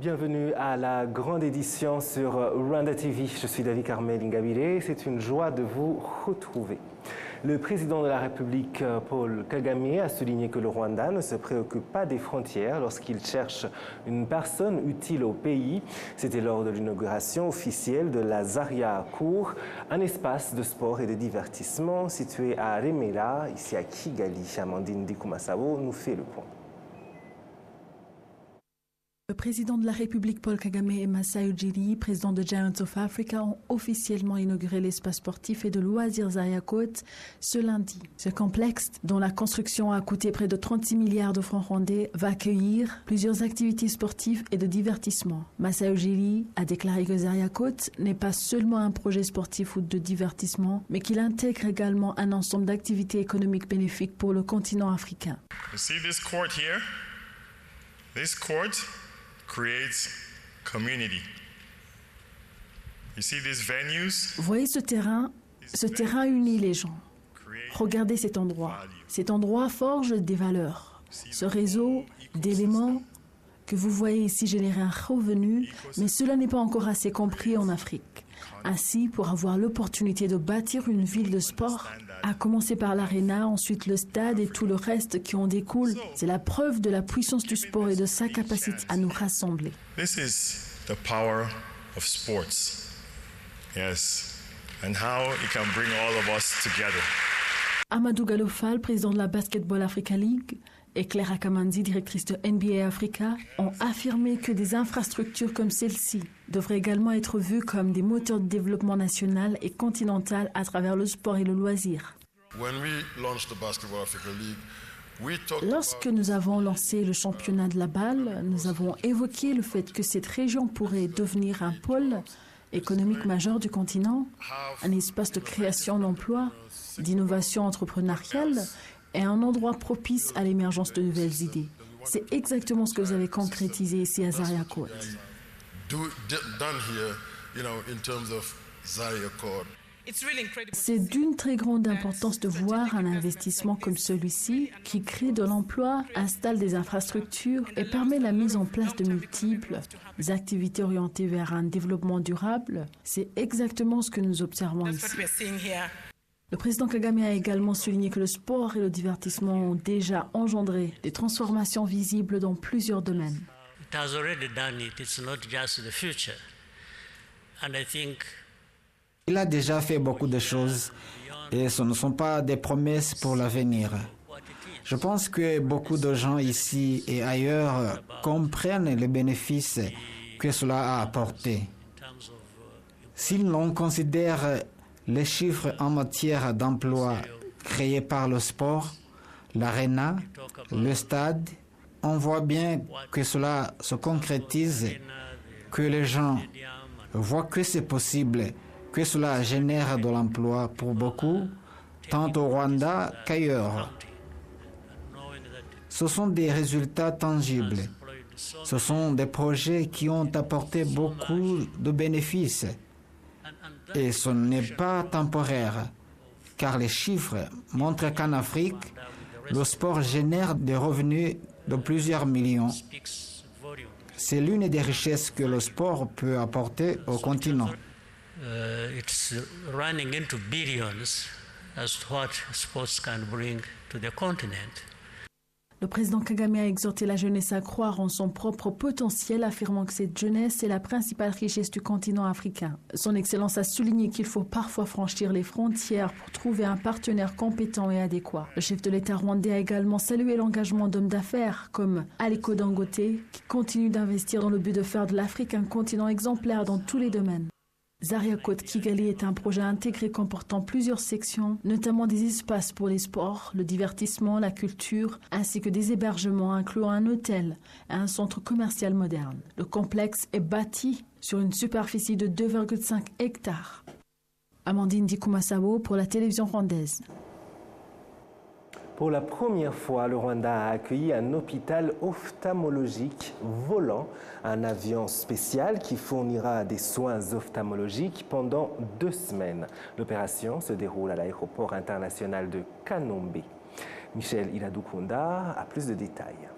Bienvenue à la grande édition sur Rwanda TV. Je suis David Carmel Ingabire. C'est une joie de vous retrouver. Le président de la République, Paul Kagame, a souligné que le Rwanda ne se préoccupe pas des frontières lorsqu'il cherche une personne utile au pays. C'était lors de l'inauguration officielle de la Zaria Cour, un espace de sport et de divertissement situé à Remera, ici à Kigali. Amandine Dikumasabo nous fait le point. Le président de la République, Paul Kagame, et Masai Ujiri, président de Giants of Africa, ont officiellement inauguré l'espace sportif et de loisirs Zaria Côte ce lundi. Ce complexe, dont la construction a coûté près de 36 milliards de francs rwandais, va accueillir plusieurs activités sportives et de divertissement. Masai Ujiri a déclaré que Zaria Côte n'est pas seulement un projet sportif ou de divertissement, mais qu'il intègre également un ensemble d'activités économiques bénéfiques pour le continent africain. You see this court here? This court creates community. You see these venues? Vous voyez ce terrain unit les gens. Regardez cet endroit. Cet endroit forge des valeurs. Ce réseau d'éléments que vous voyez ici générer un revenu, mais cela n'est pas encore assez compris en Afrique. Ainsi, pour avoir l'opportunité de bâtir une ville de sport, à commencer par l'aréna, ensuite le stade et tout le reste qui en découle, c'est la preuve de la puissance du sport et de sa capacité à nous rassembler. This is the power of sports. Yes. And how it can bring all of us together. Amadou Galofal, président de la Basketball Africa League, et Claire Akamanzi, directrice de NBA Africa, ont affirmé que des infrastructures comme celle-ci devraient également être vues comme des moteurs de développement national et continental à travers le sport et le loisir. Lorsque nous avons lancé le championnat de la balle, nous avons évoqué le fait que cette région pourrait devenir un pôle économique majeur du continent, un espace de création d'emplois, d'innovation entrepreneuriale et un endroit propice à l'émergence de nouvelles idées. C'est exactement ce que vous avez concrétisé ici à Zaria Côte. C'est d'une très grande importance de voir un investissement comme celui-ci qui crée de l'emploi, installe des infrastructures et permet la mise en place de multiples activités orientées vers un développement durable. C'est exactement ce que nous observons ici. Le président Kagame a également souligné que le sport et le divertissement ont déjà engendré des transformations visibles dans plusieurs domaines. Il a déjà fait beaucoup de choses et ce ne sont pas des promesses pour l'avenir. Je pense que beaucoup de gens ici et ailleurs comprennent les bénéfices que cela a apporté. Si l'on considère les chiffres en matière d'emploi créés par le sport, l'aréna, le stade, on voit bien que cela se concrétise, que les gens voient que c'est possible, que cela génère de l'emploi pour beaucoup, tant au Rwanda qu'ailleurs. Ce sont des résultats tangibles. Ce sont des projets qui ont apporté beaucoup de bénéfices. Et ce n'est pas temporaire, car les chiffres montrent qu'en Afrique, le sport génère des revenus de plusieurs millions. C'est l'une des richesses que le sport peut apporter au continent. It's running into billions as what sports can bring to the continent. Le président Kagame a exhorté la jeunesse à croire en son propre potentiel, affirmant que cette jeunesse est la principale richesse du continent africain. Son Excellence a souligné qu'il faut parfois franchir les frontières pour trouver un partenaire compétent et adéquat. Le chef de l'État rwandais a également salué l'engagement d'hommes d'affaires comme Aliko Dangote, qui continue d'investir dans le but de faire de l'Afrique un continent exemplaire dans tous les domaines. Zaria Côte Kigali est un projet intégré comportant plusieurs sections, notamment des espaces pour les sports, le divertissement, la culture, ainsi que des hébergements incluant un hôtel et un centre commercial moderne. Le complexe est bâti sur une superficie de 2,5 hectares. Amandine Dikumasabo pour la télévision rwandaise. Pour la première fois, le Rwanda a accueilli un hôpital ophtalmologique volant, un avion spécial qui fournira des soins ophtalmologiques pendant 2 semaines. L'opération se déroule à l'aéroport international de Kanombe. Michel Iladukunda a plus de détails.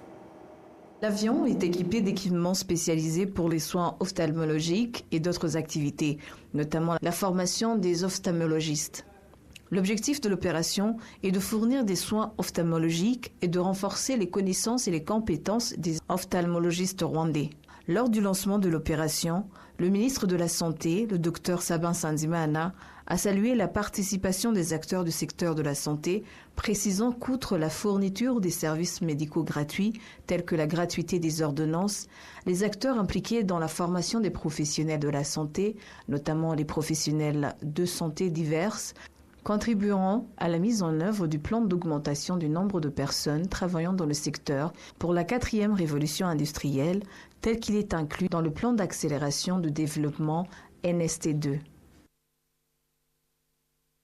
L'avion est équipé d'équipements spécialisés pour les soins ophtalmologiques et d'autres activités, notamment la formation des ophtalmologistes. L'objectif de l'opération est de fournir des soins ophtalmologiques et de renforcer les connaissances et les compétences des ophtalmologistes rwandais. Lors du lancement de l'opération, le ministre de la Santé, le Dr Sabin Nsanzimana, a salué la participation des acteurs du secteur de la santé, précisant qu'outre la fourniture des services médicaux gratuits, tels que la gratuité des ordonnances, les acteurs impliqués dans la formation des professionnels de la santé, notamment les professionnels de santé diverses, contribueront à la mise en œuvre du plan d'augmentation du nombre de personnes travaillant dans le secteur pour la 4e révolution industrielle, tel qu'il est inclus dans le plan d'accélération de développement NST2.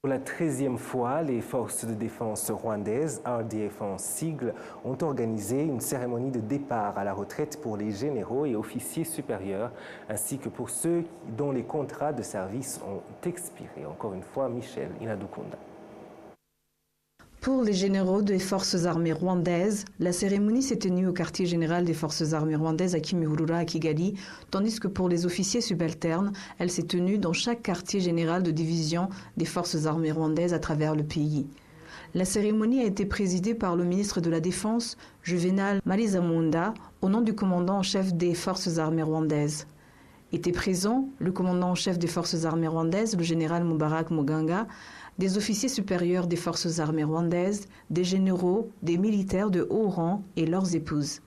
Pour la 13e fois, les forces de défense rwandaises, RDF en sigle, ont organisé une cérémonie de départ à la retraite pour les généraux et officiers supérieurs, ainsi que pour ceux dont les contrats de service ont expiré. Encore une fois, Michel Inadukunda. Pour les généraux des forces armées rwandaises, la cérémonie s'est tenue au quartier général des forces armées rwandaises à Kimihurura à Kigali, tandis que pour les officiers subalternes, elle s'est tenue dans chaque quartier général de division des forces armées rwandaises à travers le pays. La cérémonie a été présidée par le ministre de la Défense, Juvenal Malizamunda, au nom du commandant en chef des forces armées rwandaises. Étaient présents le commandant en chef des forces armées rwandaises, le général Mubarak Muganga, des officiers supérieurs des forces armées rwandaises, des généraux, des militaires de haut rang et leurs épouses.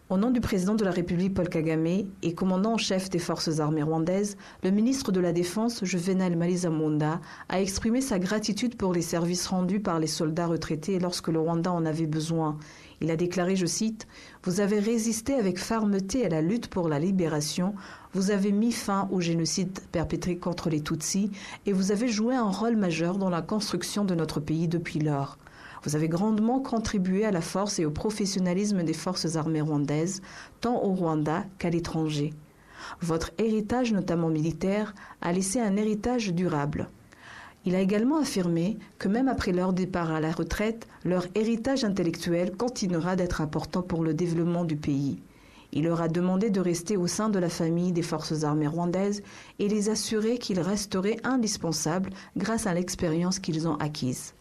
Au nom du président de la République Paul Kagame et commandant en chef des forces armées rwandaises, le ministre de la Défense, Juvenal Malizamunda, a exprimé sa gratitude pour les services rendus par les soldats retraités lorsque le Rwanda en avait besoin. Il a déclaré, je cite, « Vous avez résisté avec fermeté à la lutte pour la libération, vous avez mis fin au génocide perpétré contre les Tutsis et vous avez joué un rôle majeur dans la construction de notre pays depuis lors. Vous avez grandement contribué à la force et au professionnalisme des forces armées rwandaises, tant au Rwanda qu'à l'étranger. Votre héritage, notamment militaire, a laissé un héritage durable. » Il a également affirmé que même après leur départ à la retraite, leur héritage intellectuel continuera d'être important pour le développement du pays. Il leur a demandé de rester au sein de la famille des forces armées rwandaises et les assurer qu'ils resteraient indispensables grâce à l'expérience qu'ils ont acquise.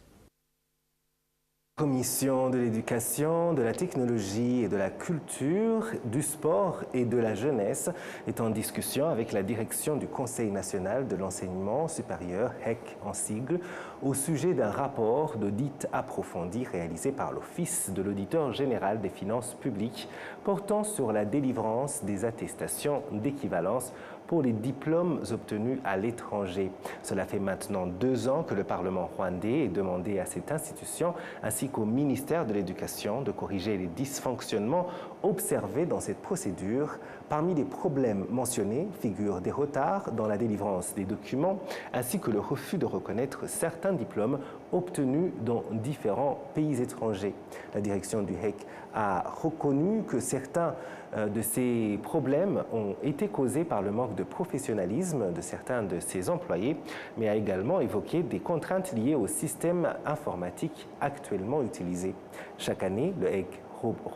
La Commission de l'éducation, de la technologie et de la culture, du sport et de la jeunesse est en discussion avec la direction du Conseil national de l'enseignement supérieur, HEC en sigle, au sujet d'un rapport d'audit approfondi réalisé par l'Office de l'auditeur général des finances publiques portant sur la délivrance des attestations d'équivalence pour les diplômes obtenus à l'étranger. Cela fait maintenant 2 ans que le Parlement rwandais est demandé à cette institution ainsi qu'au ministère de l'Éducation de corriger les dysfonctionnements observés dans cette procédure. Parmi les problèmes mentionnés figurent des retards dans la délivrance des documents ainsi que le refus de reconnaître certains diplômes obtenus dans différents pays étrangers. La direction du HEC a reconnu que certains de ces problèmes ont été causés par le manque de professionnalisme de certains de ses employés, mais a également évoqué des contraintes liées au système informatique actuellement utilisé. Chaque année, le HEC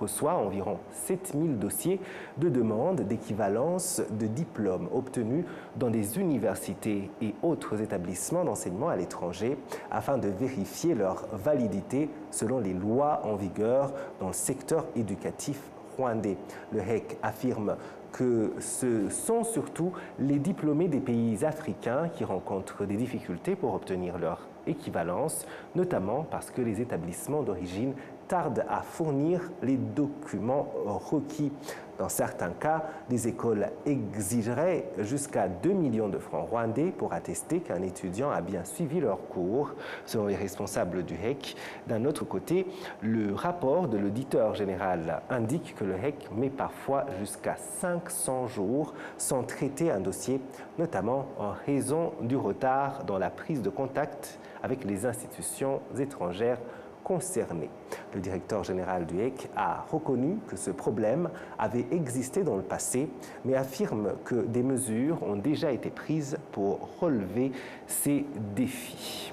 reçoit environ 7000 dossiers de demande d'équivalence de diplômes obtenus dans des universités et autres établissements d'enseignement à l'étranger afin de vérifier leur validité selon les lois en vigueur dans le secteur éducatif rwandais. Le HEC affirme que ce sont surtout les diplômés des pays africains qui rencontrent des difficultés pour obtenir leur équivalence, notamment parce que les établissements d'origine tardent à fournir les documents requis. Dans certains cas, les écoles exigeraient jusqu'à 2 millions de francs rwandais pour attester qu'un étudiant a bien suivi leur cours, selon les responsables du HEC. D'un autre côté, le rapport de l'auditeur général indique que le HEC met parfois jusqu'à 500 jours sans traiter un dossier, notamment en raison du retard dans la prise de contact avec les institutions étrangères concernés. Le directeur général du HEC a reconnu que ce problème avait existé dans le passé, mais affirme que des mesures ont déjà été prises pour relever ces défis.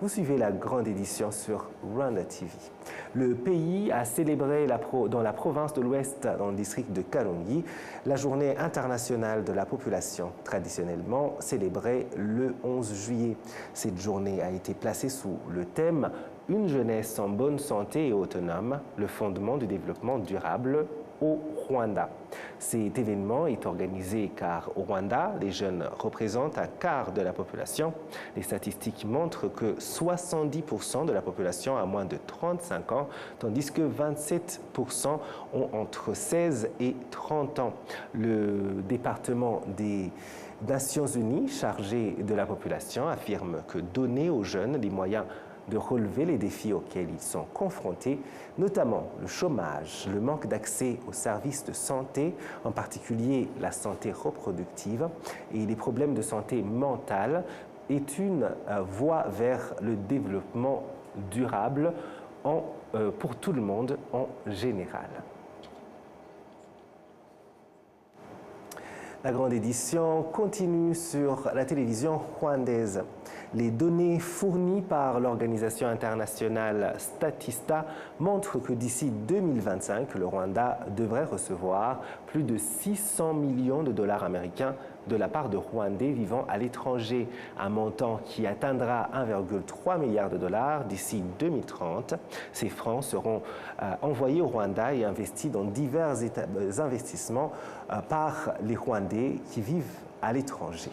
Vous suivez la grande édition sur Rwanda TV. Le pays a célébré dans la province de l'Ouest, dans le district de Kalongi, la journée internationale de la population, traditionnellement célébrée le 11 juillet. Cette journée a été placée sous le thème « Une jeunesse en bonne santé et autonome, le fondement du développement durable » au Rwanda. Cet événement est organisé car au Rwanda, les jeunes représentent un quart de la population. Les statistiques montrent que 70% de la population a moins de 35 ans, tandis que 27% ont entre 16 et 30 ans. Le département des Nations Unies chargé de la population affirme que donner aux jeunes les moyens de relever les défis auxquels ils sont confrontés, notamment le chômage, le manque d'accès aux services de santé, en particulier la santé reproductive, et les problèmes de santé mentale, est une voie vers le développement durable pour tout le monde en général. La grande édition continue sur la télévision rwandaise. Les données fournies par l'organisation internationale Statista montrent que d'ici 2025, le Rwanda devrait recevoir plus de 600 millions de dollars américains de la part de Rwandais vivant à l'étranger, un montant qui atteindra 1,3 milliard de dollars d'ici 2030. Ces francs seront envoyés au Rwanda et investis dans divers investissements par les Rwandais qui vivent à l'étranger.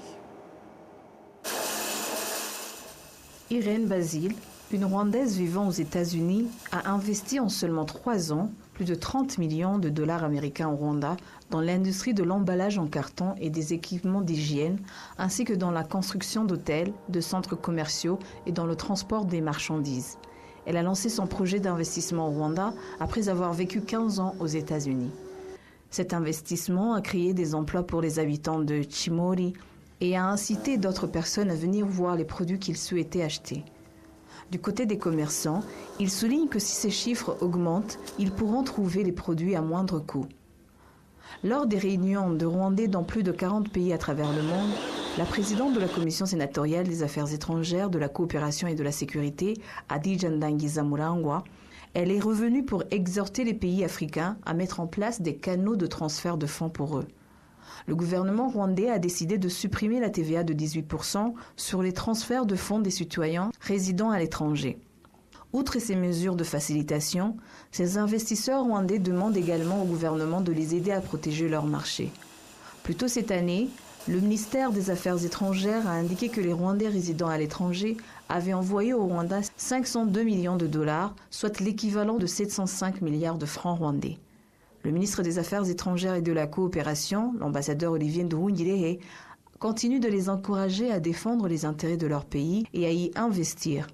Irène Basile, une Rwandaise vivant aux États-Unis, a investi en seulement 3 ans plus de 30 millions de dollars américains au Rwanda dans l'industrie de l'emballage en carton et des équipements d'hygiène, ainsi que dans la construction d'hôtels, de centres commerciaux et dans le transport des marchandises. Elle a lancé son projet d'investissement au Rwanda après avoir vécu 15 ans aux États-Unis. Cet investissement a créé des emplois pour les habitants de Chimori et a incité d'autres personnes à venir voir les produits qu'ils souhaitaient acheter. Du côté des commerçants, il souligne que si ces chiffres augmentent, ils pourront trouver les produits à moindre coût. Lors des réunions de Rwandais dans plus de 40 pays à travers le monde, la présidente de la Commission sénatoriale des Affaires étrangères, de la coopération et de la sécurité, Adija Ndangiza Murangwa, elle est revenue pour exhorter les pays africains à mettre en place des canaux de transfert de fonds pour eux. Le gouvernement rwandais a décidé de supprimer la TVA de 18% sur les transferts de fonds des citoyens résidant à l'étranger. Outre ces mesures de facilitation, ces investisseurs rwandais demandent également au gouvernement de les aider à protéger leur marché. Plus tôt cette année, le ministère des Affaires étrangères a indiqué que les Rwandais résidant à l'étranger avaient envoyé au Rwanda 502 millions de dollars, soit l'équivalent de 705 milliards de francs rwandais. Le ministre des Affaires étrangères et de la coopération, l'ambassadeur Olivier Nduhungirehe, continue de les encourager à défendre les intérêts de leur pays et à y investir.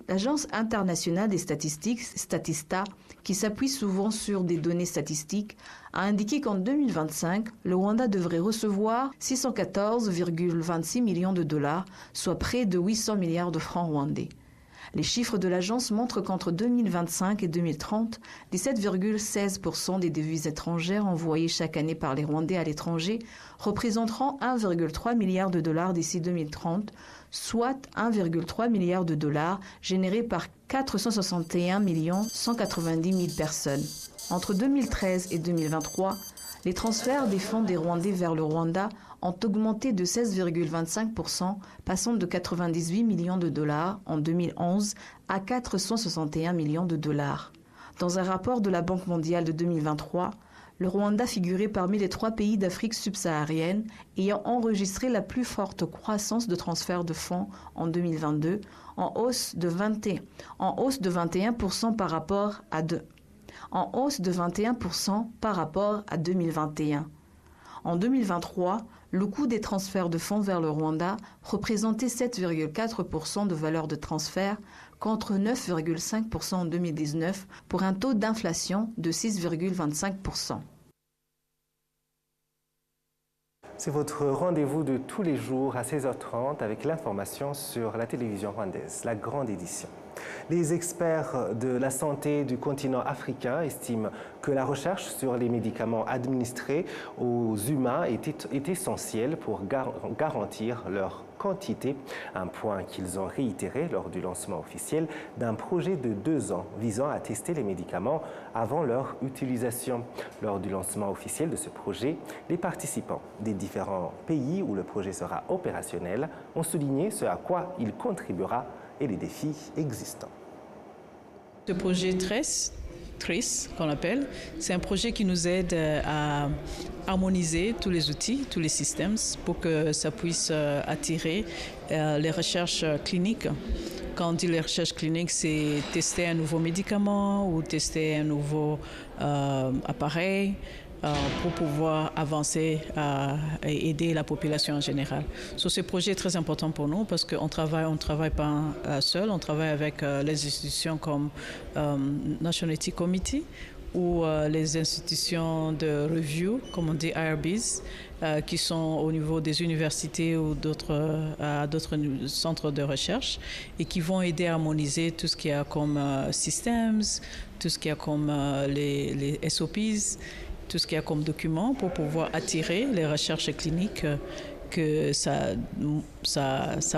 L'Agence internationale des statistiques, Statista, qui s'appuie souvent sur des données statistiques, a indiqué qu'en 2025, le Rwanda devrait recevoir 614,26 millions de dollars, soit près de 800 milliards de francs rwandais. Les chiffres de l'agence montrent qu'entre 2025 et 2030, 17,16% des devises étrangères envoyées chaque année par les Rwandais à l'étranger représenteront 1,3 milliard de dollars d'ici 2030, soit 1,3 milliard de dollars générés par 461 190 000 personnes. Entre 2013 et 2023, les transferts des fonds des Rwandais vers le Rwanda ont augmenté de 16,25%, passant de 98 millions de dollars en 2011 à 461 millions de dollars. Dans un rapport de la Banque mondiale de 2023, le Rwanda figurait parmi les 3 pays d'Afrique subsaharienne ayant enregistré la plus forte croissance de transfert de fonds en 2022, en hausse de 21% par rapport à 2021. En 2023, le coût des transferts de fonds vers le Rwanda représentait 7,4% de valeur de transfert contre 9,5% en 2019 pour un taux d'inflation de 6,25%. C'est votre rendez-vous de tous les jours à 16h30 avec l'information sur la télévision rwandaise, la grande édition. Les experts de la santé du continent africain estiment que la recherche sur les médicaments administrés aux humains est essentielle pour garantir leur quantité, un point qu'ils ont réitéré lors du lancement officiel d'un projet de 2 ans visant à tester les médicaments avant leur utilisation. Lors du lancement officiel de ce projet, les participants des différents pays où le projet sera opérationnel ont souligné ce à quoi il contribuera et les défis existants. Ce projet TRIS, qu'on appelle, c'est un projet qui nous aide à harmoniser tous les outils, tous les systèmes pour que ça puisse attirer les recherches cliniques. Quand on dit les recherches cliniques, c'est tester un nouveau médicament ou tester un nouveau appareil pour pouvoir avancer et aider la population en général. Ce projet est très important pour nous parce qu'on travaille pas seul, on travaille avec les institutions comme National Ethics Committee ou les institutions de review, comme on dit IRBs, qui sont au niveau des universités ou d'autres centres de recherche et qui vont aider à harmoniser tout ce qu'il y a comme systems, tout ce qu'il y a comme les SOPs, tout ce qu'il y a comme documents pour pouvoir attirer les recherches cliniques, que ça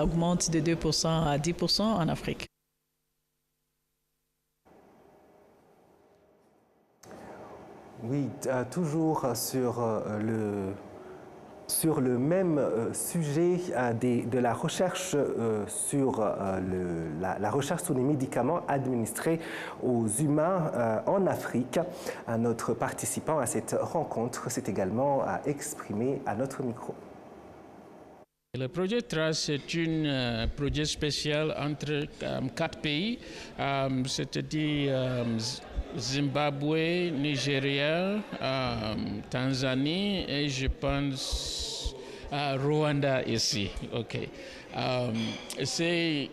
augmente de 2% à 10% en Afrique. Oui, toujours sur le même sujet de la recherche sur la recherche sur les médicaments administrés aux humains en Afrique. Notre participant à cette rencontre s'est également exprimé à notre micro. Le projet TRAS est un projet spécial entre 4 pays, c'est-à-dire Zimbabwe, Nigeria, Tanzanie et je pense Rwanda ici. Okay. C'est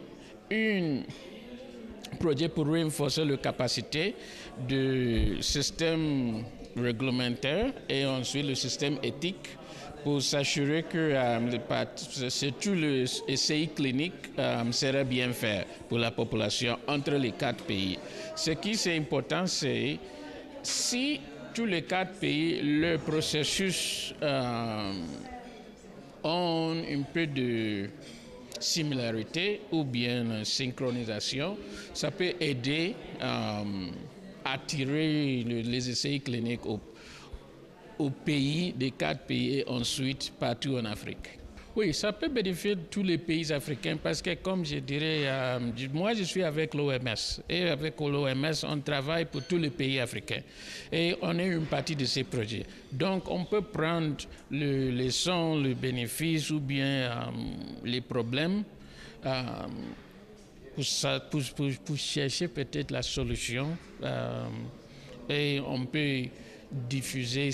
un projet pour renforcer la capacité du système réglementaire et ensuite le système éthique pour s'assurer que tout le essai clinique sera bien fait pour la population entre les 4 pays. Ce qui est important, c'est si tous les 4 pays, le processus ont un peu de similarité ou bien synchronisation, ça peut aider à attirer les essais cliniques au pays, des 4 pays et ensuite partout en Afrique. Oui, ça peut bénéficier tous les pays africains parce que, comme je dirais, moi je suis avec l'OMS et avec l'OMS on travaille pour tous les pays africains et on est une partie de ces projets. Donc on peut prendre les leçons, les bénéfices ou bien les problèmes pour chercher peut-être la solution et on peut diffuser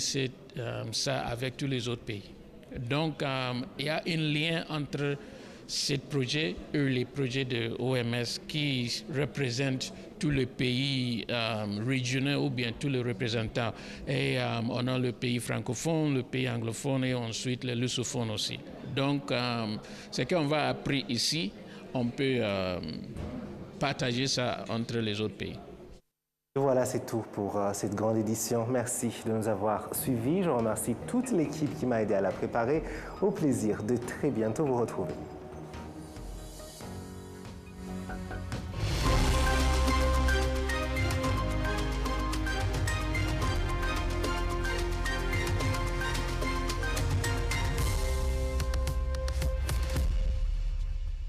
ça avec tous les autres pays. Donc, il y a un lien entre ces projets et les projets de l'OMS qui représentent tous les pays régionaux ou bien tous les représentants. Et on a le pays francophone, le pays anglophone et ensuite le lusophone aussi. Donc, ce qu'on va apprendre ici, on peut partager ça entre les autres pays. Voilà, c'est tout pour cette grande édition. Merci de nous avoir suivis. Je remercie toute l'équipe qui m'a aidé à la préparer. Au plaisir de très bientôt vous retrouver.